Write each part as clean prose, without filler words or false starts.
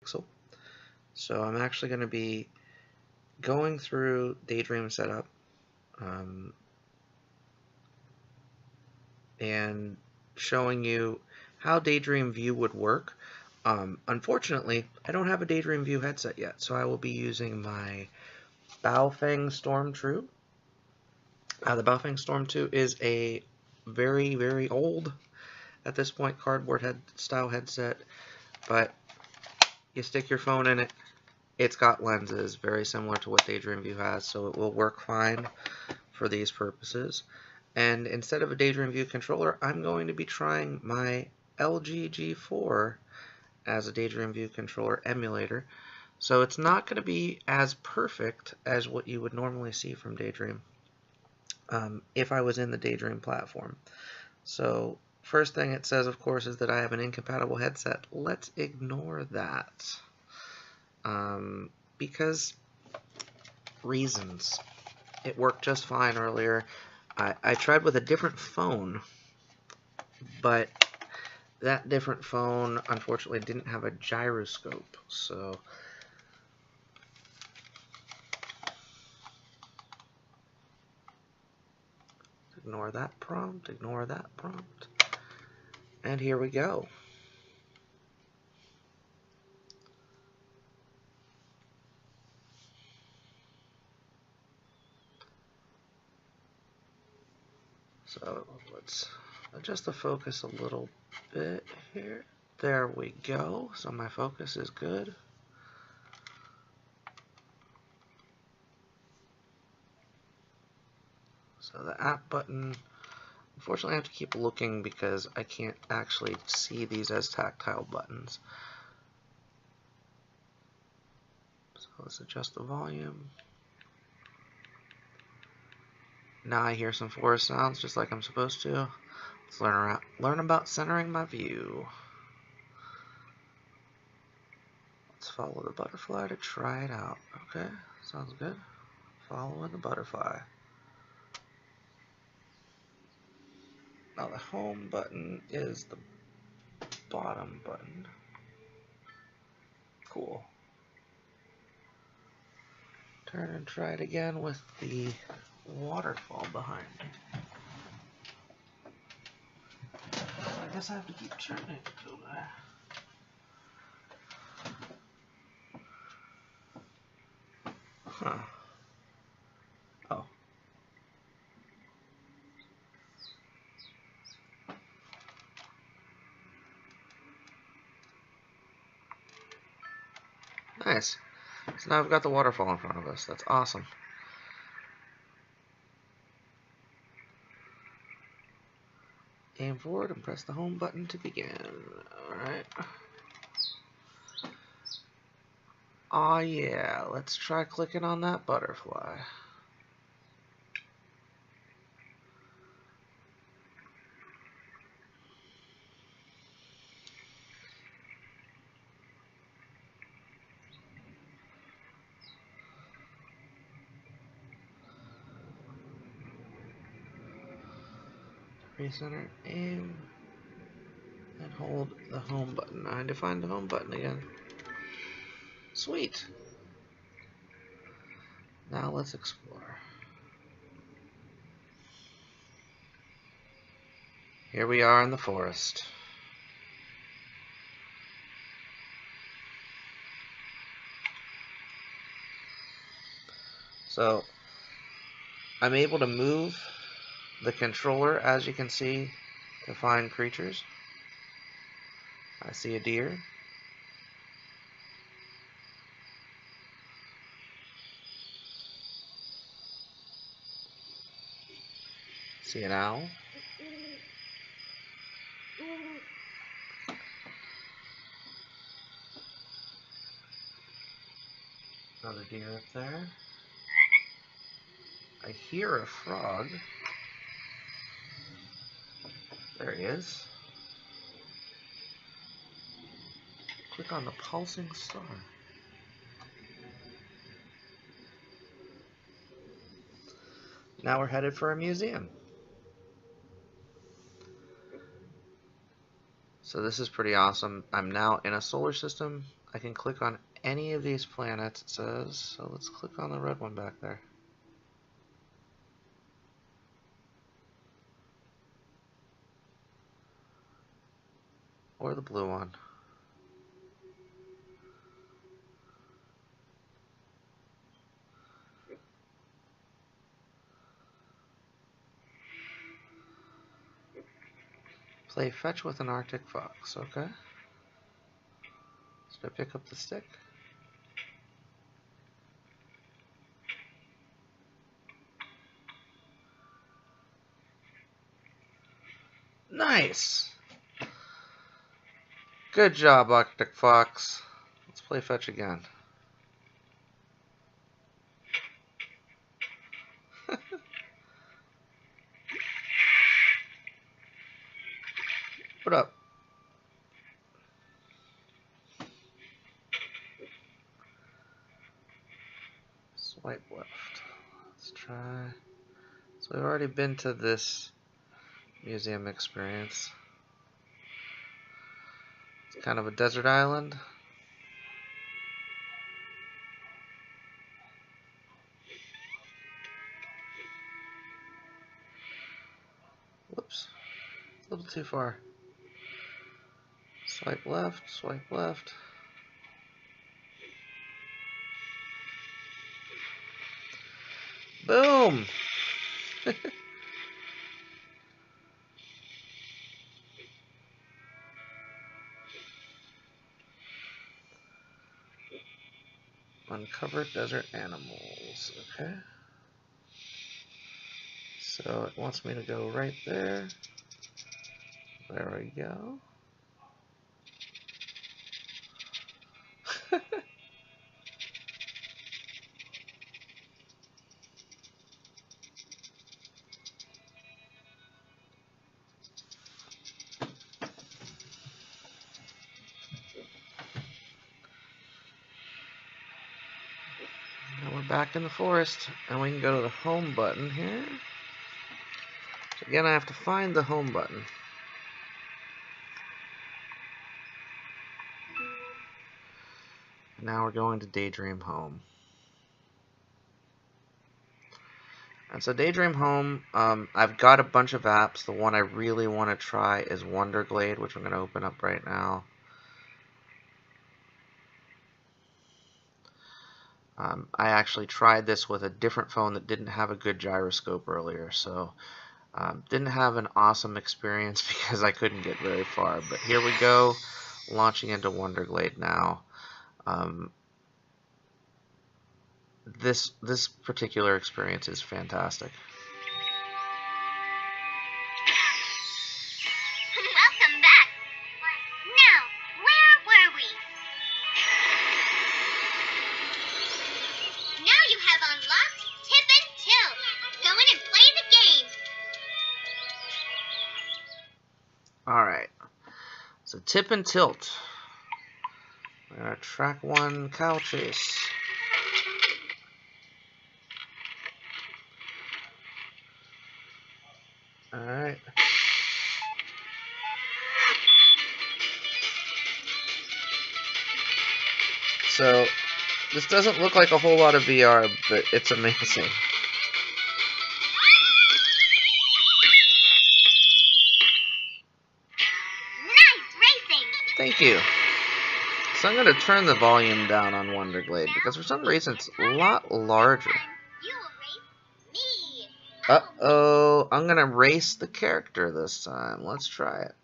Pixel. So I'm actually going to be going through Daydream setup and showing you how Daydream View would work. Unfortunately, I don't have a Daydream View headset yet, so I will be using my Baofeng Storm 2. The Baofeng Storm 2 is a very, very old, at this point, cardboard style headset, but you stick your phone in it. It's got lenses, very similar to what Daydream View has, so it will work fine for these purposes. And instead of a Daydream View controller, I'm going to be trying my LG G4 as a Daydream View controller emulator. So it's not going to be as perfect as what you would normally see from Daydream if I was in the Daydream platform. So first thing it says, of course, is that I have an incompatible headset. Let's ignore that. Because reasons. It worked just fine earlier. I tried with a different phone, but that different phone unfortunately didn't have a gyroscope, so ignore that prompt, ignore that prompt, and here we go. So let's adjust the focus a little bit here. There we go. So my focus is good. So the app button, unfortunately I have to keep looking because I can't actually see these as tactile buttons. So let's adjust the volume. Now I hear some forest sounds just like I'm supposed to. Let's learn about centering my view. Let's follow the butterfly to try it out. Okay, sounds good. Following the butterfly. Now the home button is the bottom button. Cool. Turn and try it again with the waterfall behind me. I guess I have to keep turning it to there. Huh. Oh. Nice. So now we've got the waterfall in front of us. That's awesome. Aim forward and press the home button to begin. Alright. Aw yeah, let's try clicking on that butterfly. Recenter, aim, and hold the home button. I had to find the home button again. Sweet. Now let's explore. Here we are in the forest. So I'm able to move the controller, as you can see, to find creatures. I see a deer. See an owl. Another deer up there. I hear a frog. There he is. Click on the pulsing star. Now we're headed for a museum. So this is pretty awesome. I'm now in a solar system. I can click on any of these planets, it says. So let's click on the red one back there. Or the blue one. Play fetch with an Arctic fox, okay. So I pick up the stick. Nice! Good job, Arctic fox. Let's play fetch again. What up? Swipe left. Let's try. So we've already been to this museum experience. It's kind of a desert island. Whoops. A little too far. Swipe left, swipe left. Boom! Uncover desert animals. Okay. So it wants me to go right there. There we go. Now we're back in the forest, and we can go to the home button here. So again, I have to find the home button. Now we're going to Daydream Home. And so Daydream Home, I've got a bunch of apps. The one I really want to try is Wonderglade, which I'm going to open up right now. I actually tried this with a different phone that didn't have a good gyroscope earlier, so didn't have an awesome experience because I couldn't get very far. But here we go, launching into Wonderglade now. This particular experience is fantastic. Welcome back. Now, where were we? Now you have unlocked Tip and Tilt. Go in and play the game. Alright, so Tip and Tilt. Track 1, cow chase. Alright. So, this doesn't look like a whole lot of VR, but it's amazing. Nice racing. Thank you. So I'm going to turn the volume down on Wonderglade, because for some reason it's a lot larger. You will race me. Uh-oh, I'm going to race the character this time. Let's try it.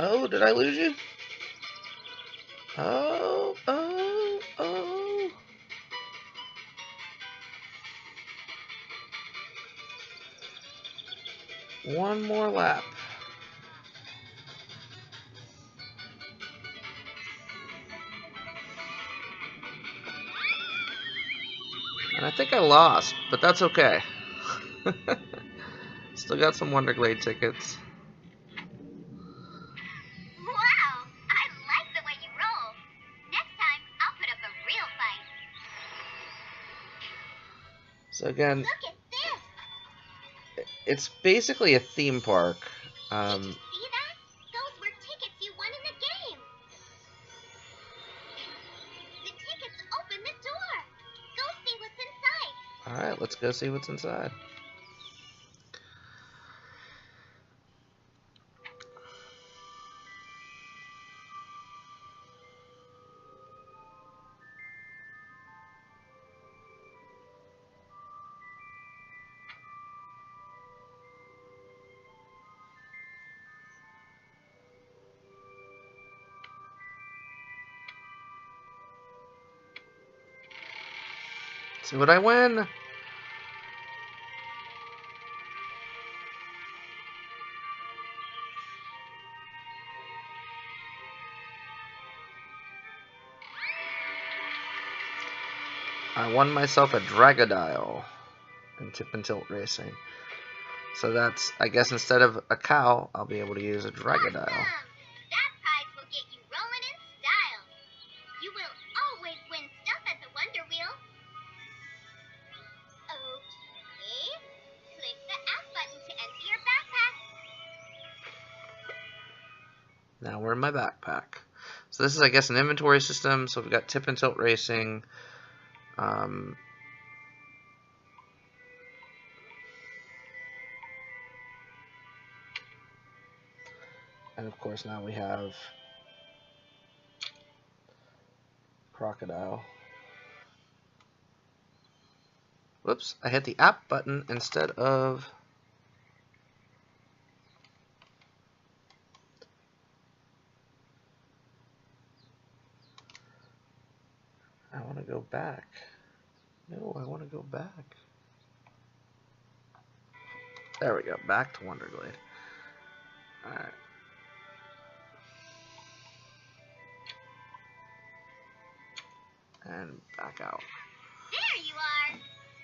Oh, did I lose you? Oh. One more lap. And I think I lost, but that's okay. Still got some Wonderglade tickets. Wow, I like the way you roll. Next time, I'll put up a real fight. So again, Look at this. it's basically a theme park. Did you see that? Those were tickets you won in the game. The tickets open the door. Go see what's inside. Alright, let's go see what's inside. See what I win? I won myself a Dragodile in Tip and Tilt Racing. So that's, I guess instead of a cow, I'll be able to use a Dragodile. Awesome. That prize will get you rolling in style. You will always win stuff at the Wonder Wheel. Okay. Click the app button to enter your backpack. Now we're in my backpack. So this is, I guess, an inventory system. So we've got Tip and Tilt Racing. And of course now we have Crocodile. Whoops, I hit the app button instead of... I want to go back. No, I want to go back. There we go, back to Wonderglade. Alright. And back out. There you are.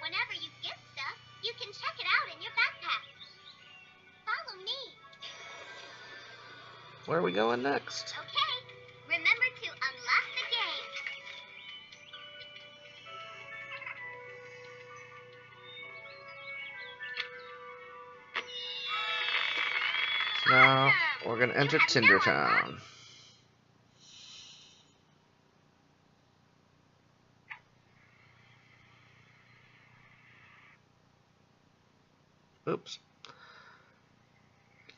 Whenever you get stuff, you can check it out in your backpack. Follow me. Where are we going next? Okay. Remember to unlock the game. So now Awesome. we're going to enter You have no Tindertown. Oops.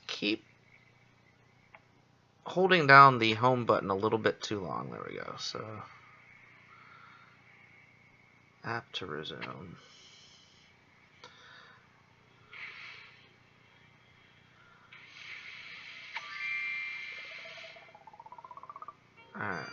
Keep holding down the home button a little bit too long. There we go. So, app to resume. Alright.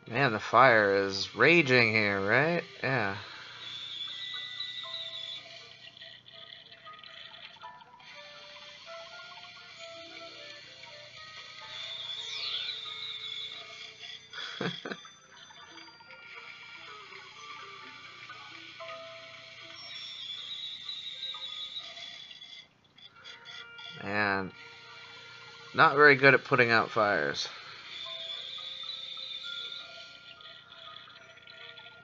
Man, the fire is raging here, right? Yeah. Man, not very good at putting out fires.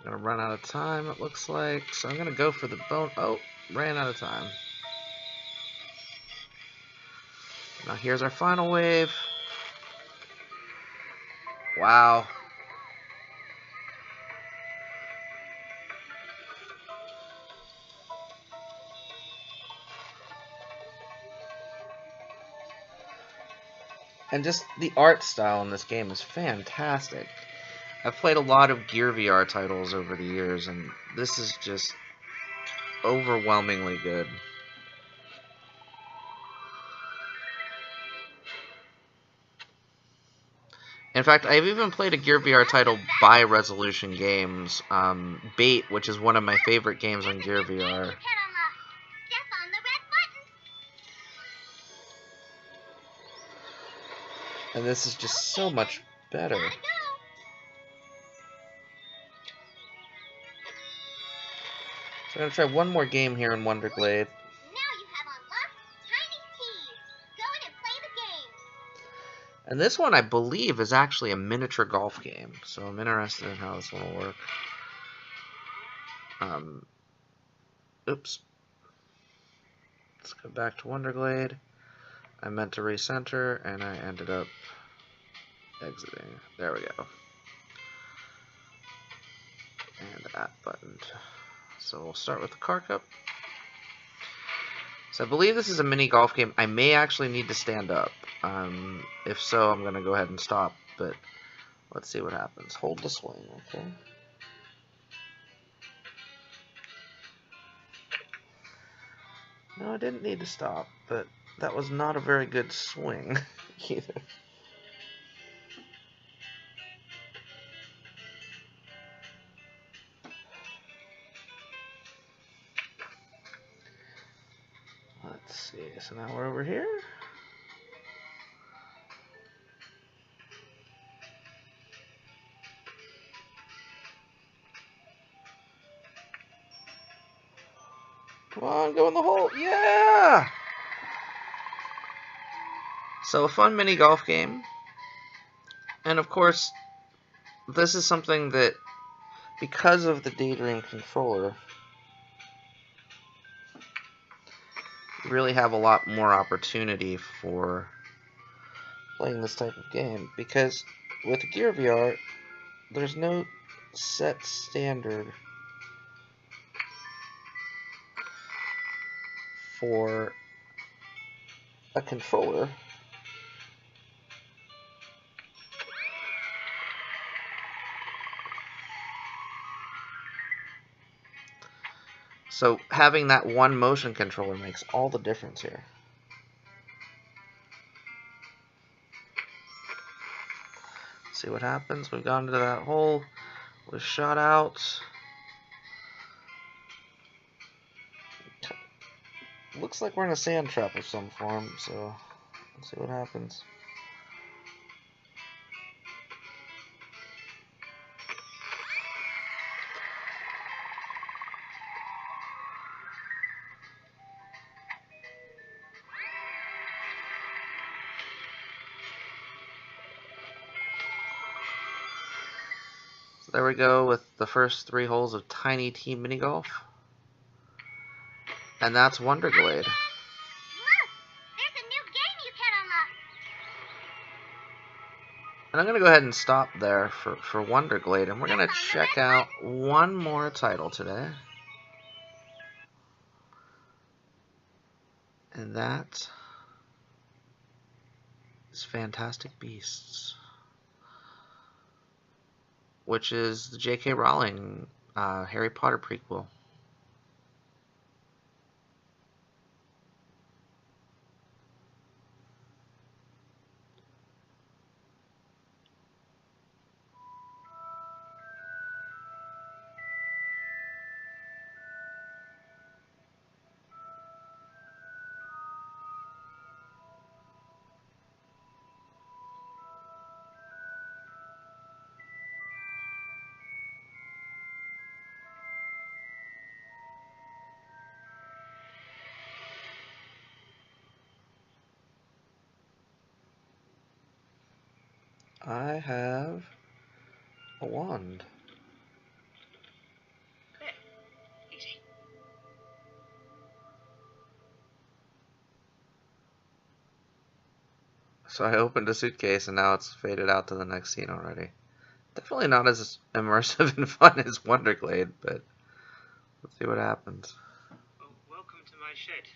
Gonna run out of time, it looks like. So I'm gonna go for the bone. Oh, ran out of time. Now here's our final wave. Wow. And just the art style in this game is fantastic. I've played a lot of Gear VR titles over the years, and this is just overwhelmingly good. In fact, I've even played a Gear VR title by Resolution Games, Bait, which is one of my favorite games on Gear VR. And this is just so much better. So I'm going to try one more game here in Wonderglade. And this one, I believe, is actually a miniature golf game. So I'm interested in how this one will work. Oops. Let's go back to Wonderglade. I meant to recenter, and I ended up exiting. There we go. And that button. So we'll start with the car cup. So I believe this is a mini golf game. I may actually need to stand up. If so, I'm going to go ahead and stop, but let's see what happens. Hold the swing, okay? No, I didn't need to stop, but that was not a very good swing either. Let's see, so now we're over here. Come on, go in the hole. Yeah! So a fun mini golf game. And of course, this is something that, because of the Daydream controller, you really have a lot more opportunity for playing this type of game. Because with Gear VR, there's no set standard for a controller. So having that one motion controller makes all the difference here. See what happens. We've gone into that hole. We shot out. Looks like we're in a sand trap of some form, so let's see what happens. So there we go with the first 3 holes of Tiny Team Mini Golf. And that's Wonderglade. And I'm going to go ahead and stop there for Wonderglade, and we're going to check out one more title today. And that is Fantastic Beasts, which is the J.K. Rowling Harry Potter prequel. I have a wand. Easy. So I opened a suitcase and now it's faded out to the next scene already. Definitely not as immersive and fun as Wonderglade, but let's see what happens. Well, welcome to my shed.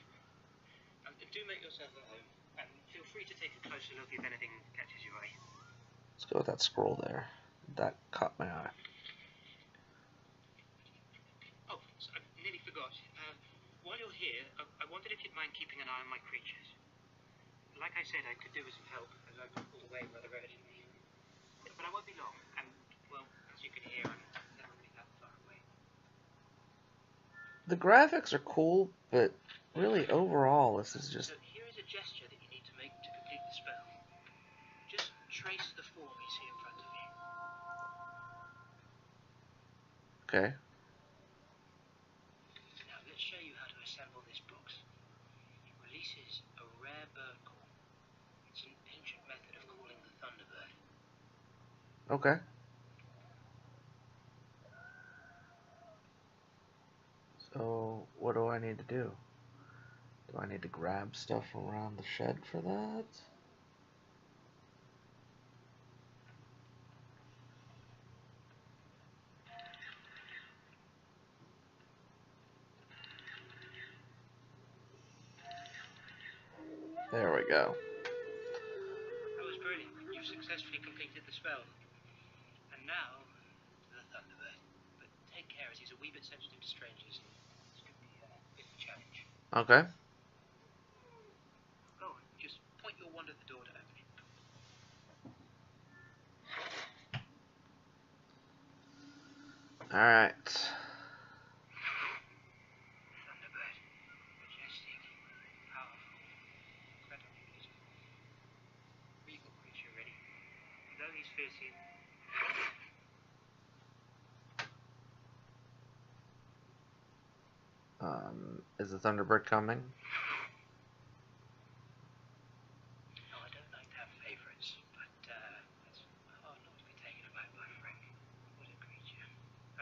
Do make yourself at home, and feel free to take a closer look if anything catches your eye. Let's go with that scroll there. That caught my eye. Oh, so I nearly forgot. While you're here, I wondered if you'd mind keeping an eye on my creatures. Like I said, I could do with some help, as I've got away rather urgently. but I won't be long. And, well, as you can hear, I'm never really that far away. The graphics are cool, but really overall, this is just... So here is a gesture that you need to make to complete the spell. Just trace the form you see in front of you. Okay. Now let's show you how to assemble this box. It releases a rare bird call. It's an ancient method of calling the Thunderbird. Okay. So, what do I need to do? Do I need to grab stuff around the shed for that? There we go. That was brilliant. You've successfully completed the spell. And now, to the Thunderbird. But take care, as he's a wee bit sensitive to strangers. This could be a bit of a challenge. Okay. Go on, just point your wand at the door to open it. Alright. Thunderbird. Majestic, powerful, incredibly beautiful. Regal creature, ready. Though he's fierce, Is the Thunderbird coming? no, I don't like to have favourites, but it's hard not to be taken aback by Frank. What a creature.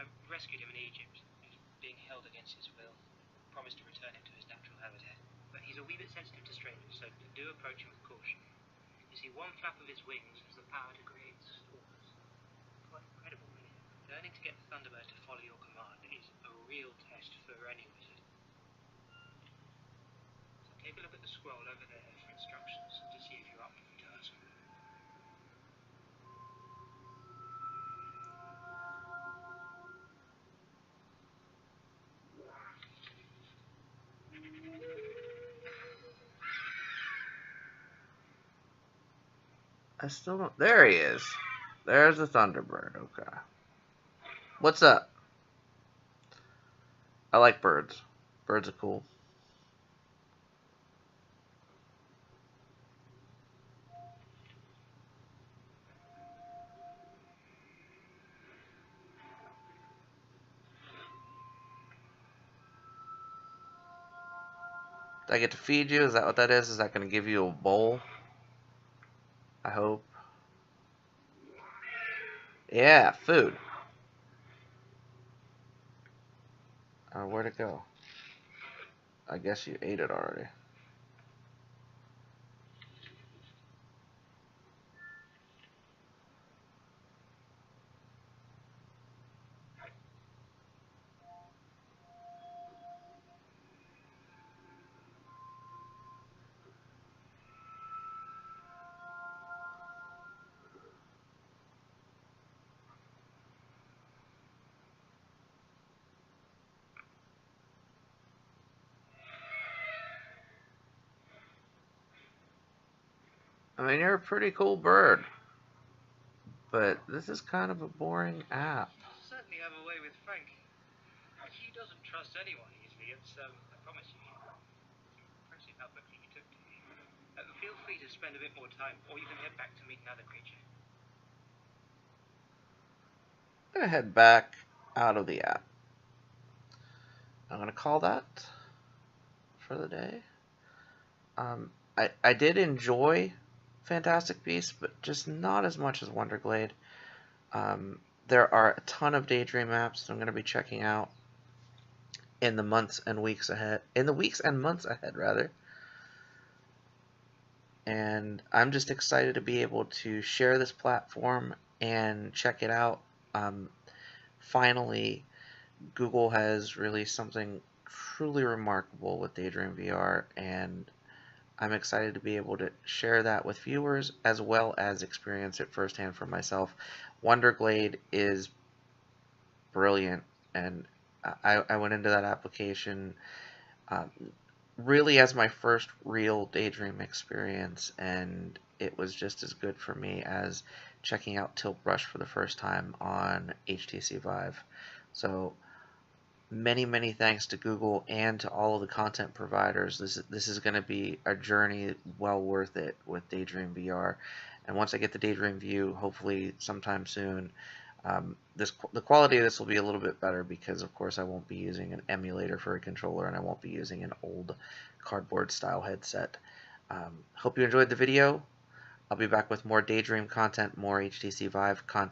I rescued him in Egypt. He was being held against his will. Promised to return him to his natural habitat. But he's a wee bit sensitive to strangers, so do approach him with caution. You see, one flap of his wings has the power to create storms. Quite incredible, really. Learning to get the Thunderbird to follow your command is a real test for any wizard. So take a look at the scroll over there for instructions to see if you're up for the task. I still don't... There he is. There's the Thunderbird. Okay. What's up? I like birds. Birds are cool. Do I get to feed you? Is that what that is? Is that going to give you a bowl? I hope. Yeah, food. Where'd it go? I guess you ate it already. I mean, you're a pretty cool bird. But this is kind of a boring app. You certainly have a way with Frank. He doesn't trust anyone easily, I promise you. Impressive how quickly he took to you. Feel free to spend a bit more time, or you can head back to meet another creature. I'm going to head back out of the app. I'm going to call that for the day. I did enjoy Fantastic Beasts, but just not as much as Wonderglade. There are a ton of Daydream apps that I'm going to be checking out in the months and weeks ahead. In the weeks and months ahead, rather. And I'm just excited to be able to share this platform and check it out. Finally, Google has released something truly remarkable with Daydream VR, and I'm excited to be able to share that with viewers as well as experience it firsthand for myself. Wonderglade is brilliant, and I went into that application really as my first real Daydream experience, and it was just as good for me as checking out Tilt Brush for the first time on HTC Vive. So many thanks to Google and to all of the content providers. This is going to be a journey well worth it with Daydream VR. And once I get the Daydream View, hopefully sometime soon, the quality of this will be a little bit better because, of course, I won't be using an emulator for a controller and I won't be using an old cardboard style headset. Hope you enjoyed the video. I'll be back with more Daydream content, more HTC Vive content.